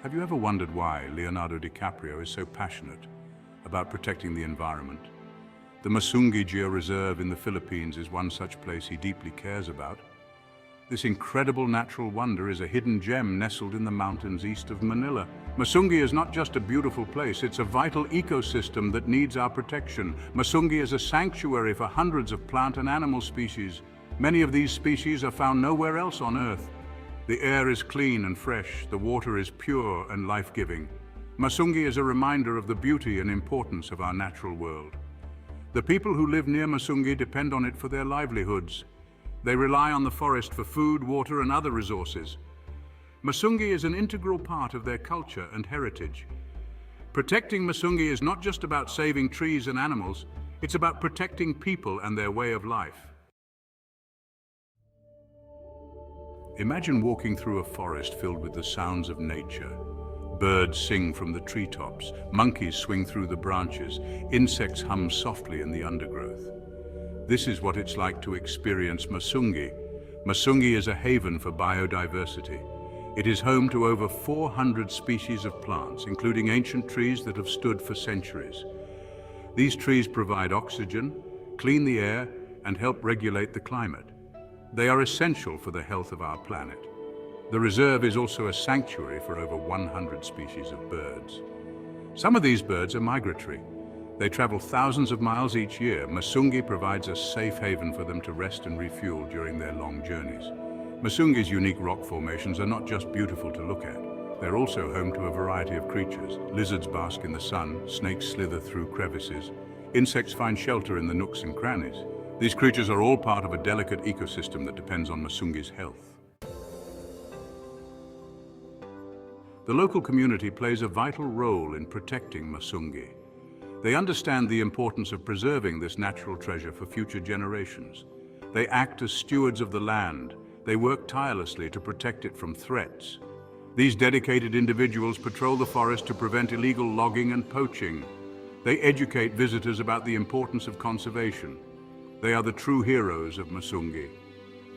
Have you ever wondered why Leonardo DiCaprio is so passionate about protecting the environment? The Masungi Georeserve in the Philippines is one such place he deeply cares about. This incredible natural wonder is a hidden gem nestled in the mountains east of Manila. Masungi is not just a beautiful place, it's a vital ecosystem that needs our protection. Masungi is a sanctuary for hundreds of plant and animal species. Many of these species are found nowhere else on Earth. The air is clean and fresh, the water is pure and life-giving. Masungi is a reminder of the beauty and importance of our natural world. The people who live near Masungi depend on it for their livelihoods. They rely on the forest for food, water, and other resources. Masungi is an integral part of their culture and heritage. Protecting Masungi is not just about saving trees and animals, it's about protecting people and their way of life. Imagine walking through a forest filled with the sounds of nature. Birds sing from the treetops, monkeys swing through the branches, insects hum softly in the undergrowth. This is what it's like to experience Masungi. Masungi is a haven for biodiversity. It is home to over 400 species of plants, including ancient trees that have stood for centuries. These trees provide oxygen, clean the air, and help regulate the climate. They are essential for the health of our planet. The reserve is also a sanctuary for over 100 species of birds. Some of these birds are migratory. They travel thousands of miles each year. Masungi provides a safe haven for them to rest and refuel during their long journeys. Masungi's unique rock formations are not just beautiful to look at. They're also home to a variety of creatures. Lizards bask in the sun, snakes slither through crevices, insects find shelter in the nooks and crannies. These creatures are all part of a delicate ecosystem that depends on Masungi's health. The local community plays a vital role in protecting Masungi. They understand the importance of preserving this natural treasure for future generations. They act as stewards of the land. They work tirelessly to protect it from threats. These dedicated individuals patrol the forest to prevent illegal logging and poaching. They educate visitors about the importance of conservation. They are the true heroes of Masungi.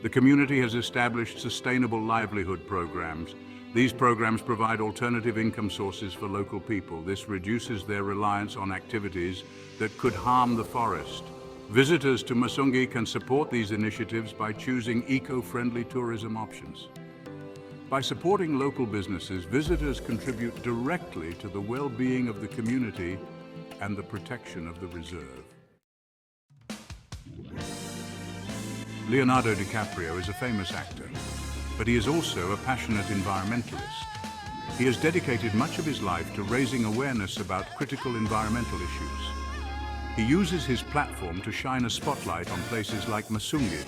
The community has established sustainable livelihood programs. These programs provide alternative income sources for local people. This reduces their reliance on activities that could harm the forest. Visitors to Masungi can support these initiatives by choosing eco-friendly tourism options. By supporting local businesses, visitors contribute directly to the well-being of the community and the protection of the reserve. Leonardo DiCaprio is a famous actor, but he is also a passionate environmentalist. He has dedicated much of his life to raising awareness about critical environmental issues. He uses his platform to shine a spotlight on places like Masungi.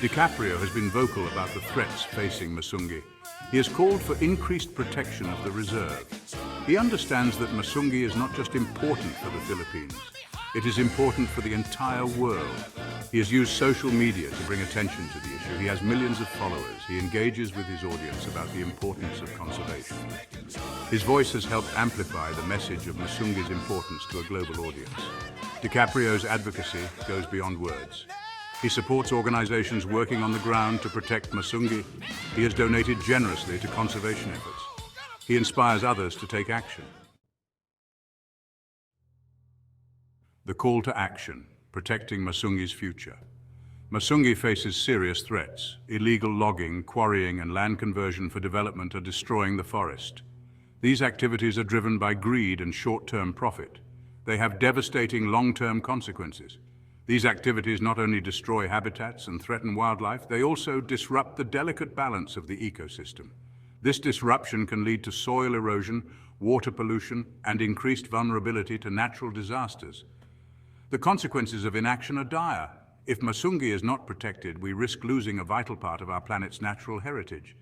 DiCaprio has been vocal about the threats facing Masungi. He has called for increased protection of the reserve. He understands that Masungi is not just important for the Philippines, it is important for the entire world. He has used social media to bring attention to the issue. He has millions of followers. He engages with his audience about the importance of conservation. His voice has helped amplify the message of Masungi's importance to a global audience. DiCaprio's advocacy goes beyond words. He supports organizations working on the ground to protect Masungi. He has donated generously to conservation efforts. He inspires others to take action. The call to action, protecting Masungi's future. Masungi faces serious threats. Illegal logging, quarrying, and land conversion for development are destroying the forest. These activities are driven by greed and short-term profit. They have devastating long-term consequences. These activities not only destroy habitats and threaten wildlife, they also disrupt the delicate balance of the ecosystem. This disruption can lead to soil erosion, water pollution, and increased vulnerability to natural disasters. The consequences of inaction are dire. If Masungi is not protected, we risk losing a vital part of our planet's natural heritage.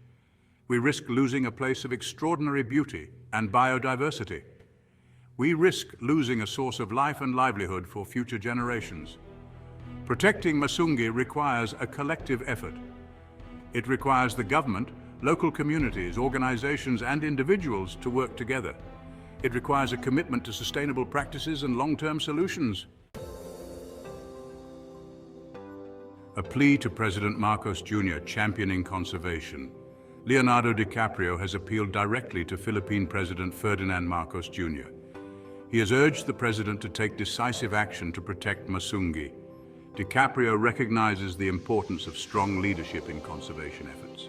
We risk losing a place of extraordinary beauty and biodiversity. We risk losing a source of life and livelihood for future generations. Protecting Masungi requires a collective effort. It requires the government, local communities, organizations, and individuals to work together. It requires a commitment to sustainable practices and long-term solutions. A plea to President Marcos Jr. championing conservation. Leonardo DiCaprio has appealed directly to Philippine President Ferdinand Marcos Jr. He has urged the president to take decisive action to protect Masungi. DiCaprio recognizes the importance of strong leadership in conservation efforts.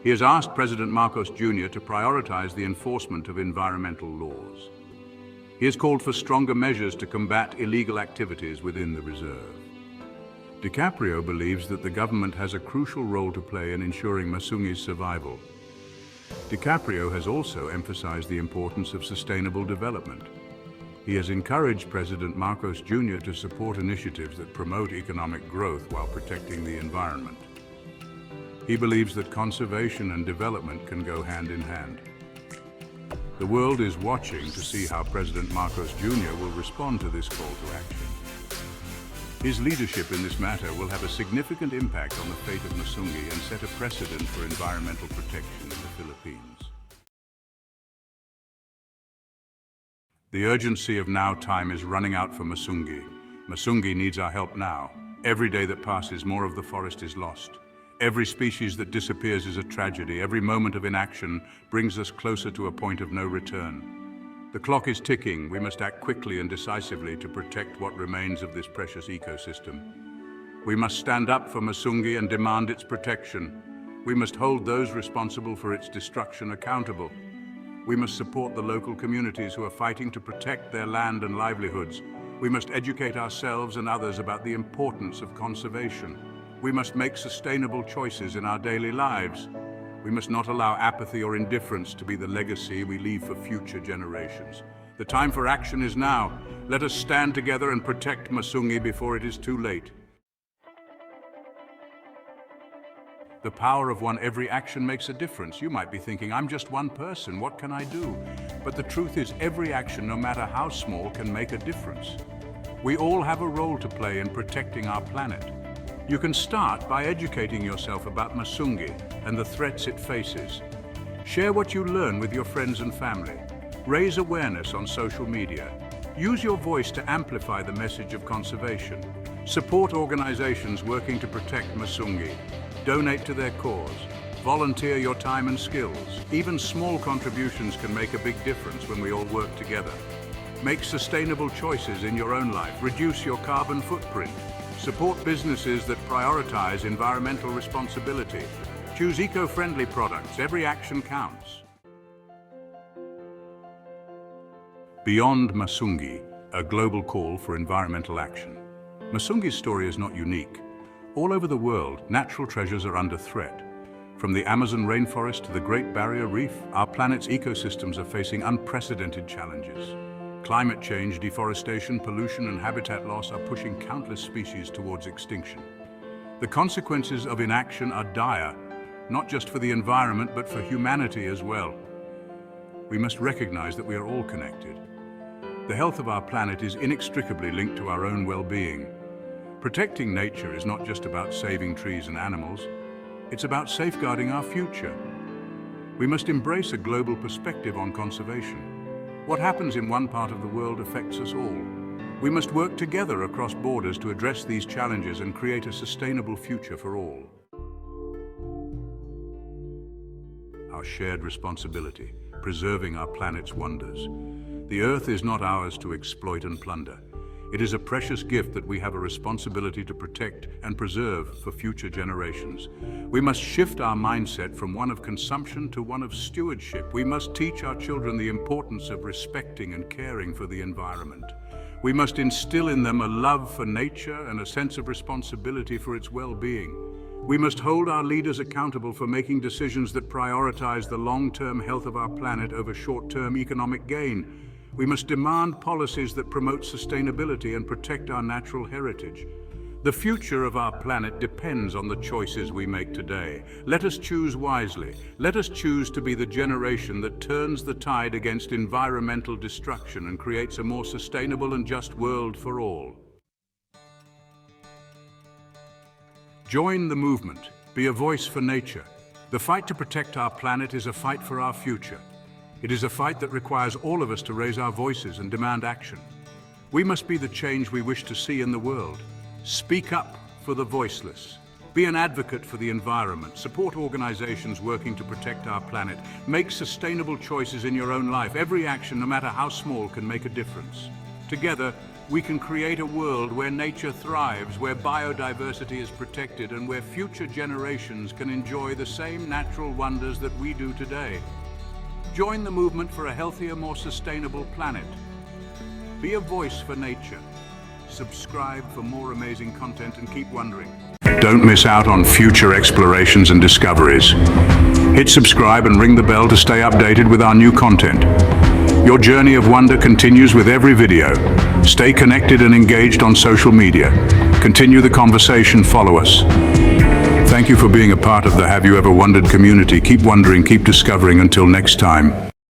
He has asked President Marcos Jr. to prioritize the enforcement of environmental laws. He has called for stronger measures to combat illegal activities within the reserve. DiCaprio believes that the government has a crucial role to play in ensuring Masungi's survival. DiCaprio has also emphasized the importance of sustainable development. He has encouraged President Marcos Jr. to support initiatives that promote economic growth while protecting the environment. He believes that conservation and development can go hand in hand. The world is watching to see how President Marcos Jr. will respond to this call to action. His leadership in this matter will have a significant impact on the fate of Masungi and set a precedent for environmental protection in the Philippines. The urgency of now time is running out for Masungi. Masungi needs our help now. Every day that passes, more of the forest is lost. Every species that disappears is a tragedy. Every moment of inaction brings us closer to a point of no return. The clock is ticking. We must act quickly and decisively to protect what remains of this precious ecosystem. We must stand up for Masungi and demand its protection. We must hold those responsible for its destruction accountable. We must support the local communities who are fighting to protect their land and livelihoods. We must educate ourselves and others about the importance of conservation. We must make sustainable choices in our daily lives. We must not allow apathy or indifference to be the legacy we leave for future generations. The time for action is now. Let us stand together and protect Masungi before it is too late. The power of every action makes a difference. You might be thinking, I'm just one person, what can I do? But the truth is, every action, no matter how small, can make a difference. We all have a role to play in protecting our planet. You can start by educating yourself about Masungi and the threats it faces. Share what you learn with your friends and family. Raise awareness on social media. Use your voice to amplify the message of conservation. Support organizations working to protect Masungi. Donate to their cause. Volunteer your time and skills. Even small contributions can make a big difference when we all work together. Make sustainable choices in your own life. Reduce your carbon footprint. Support businesses that prioritize environmental responsibility. Choose eco-friendly products. Every action counts. Beyond Masungi, a global call for environmental action. Masungi's story is not unique. All over the world, natural treasures are under threat. From the Amazon rainforest to the Great Barrier Reef, our planet's ecosystems are facing unprecedented challenges. Climate change, deforestation, pollution, and habitat loss are pushing countless species towards extinction. The consequences of inaction are dire, not just for the environment, but for humanity as well. We must recognize that we are all connected. The health of our planet is inextricably linked to our own well-being. Protecting nature is not just about saving trees and animals, it's about safeguarding our future. We must embrace a global perspective on conservation. What happens in one part of the world affects us all. We must work together across borders to address these challenges and create a sustainable future for all. Our shared responsibility, preserving our planet's wonders. The Earth is not ours to exploit and plunder. It is a precious gift that we have a responsibility to protect and preserve for future generations. We must shift our mindset from one of consumption to one of stewardship. We must teach our children the importance of respecting and caring for the environment. We must instill in them a love for nature and a sense of responsibility for its well-being. We must hold our leaders accountable for making decisions that prioritize the long-term health of our planet over short-term economic gain. We must demand policies that promote sustainability and protect our natural heritage. The future of our planet depends on the choices we make today. Let us choose wisely. Let us choose to be the generation that turns the tide against environmental destruction and creates a more sustainable and just world for all. Join the movement. Be a voice for nature. The fight to protect our planet is a fight for our future. It is a fight that requires all of us to raise our voices and demand action. We must be the change we wish to see in the world. Speak up for the voiceless. Be an advocate for the environment. Support organizations working to protect our planet. Make sustainable choices in your own life. Every action, no matter how small, can make a difference. Together, we can create a world where nature thrives, where biodiversity is protected, and where future generations can enjoy the same natural wonders that we do today. Join the movement for a healthier, more sustainable planet. Be a voice for nature. Subscribe for more amazing content and keep wondering. Don't miss out on future explorations and discoveries. Hit subscribe and ring the bell to stay updated with our new content. Your journey of wonder continues with every video. Stay connected and engaged on social media. Continue the conversation, follow us. Thank you for being a part of the Have You Ever Wondered community. Keep wondering, keep discovering. Until next time.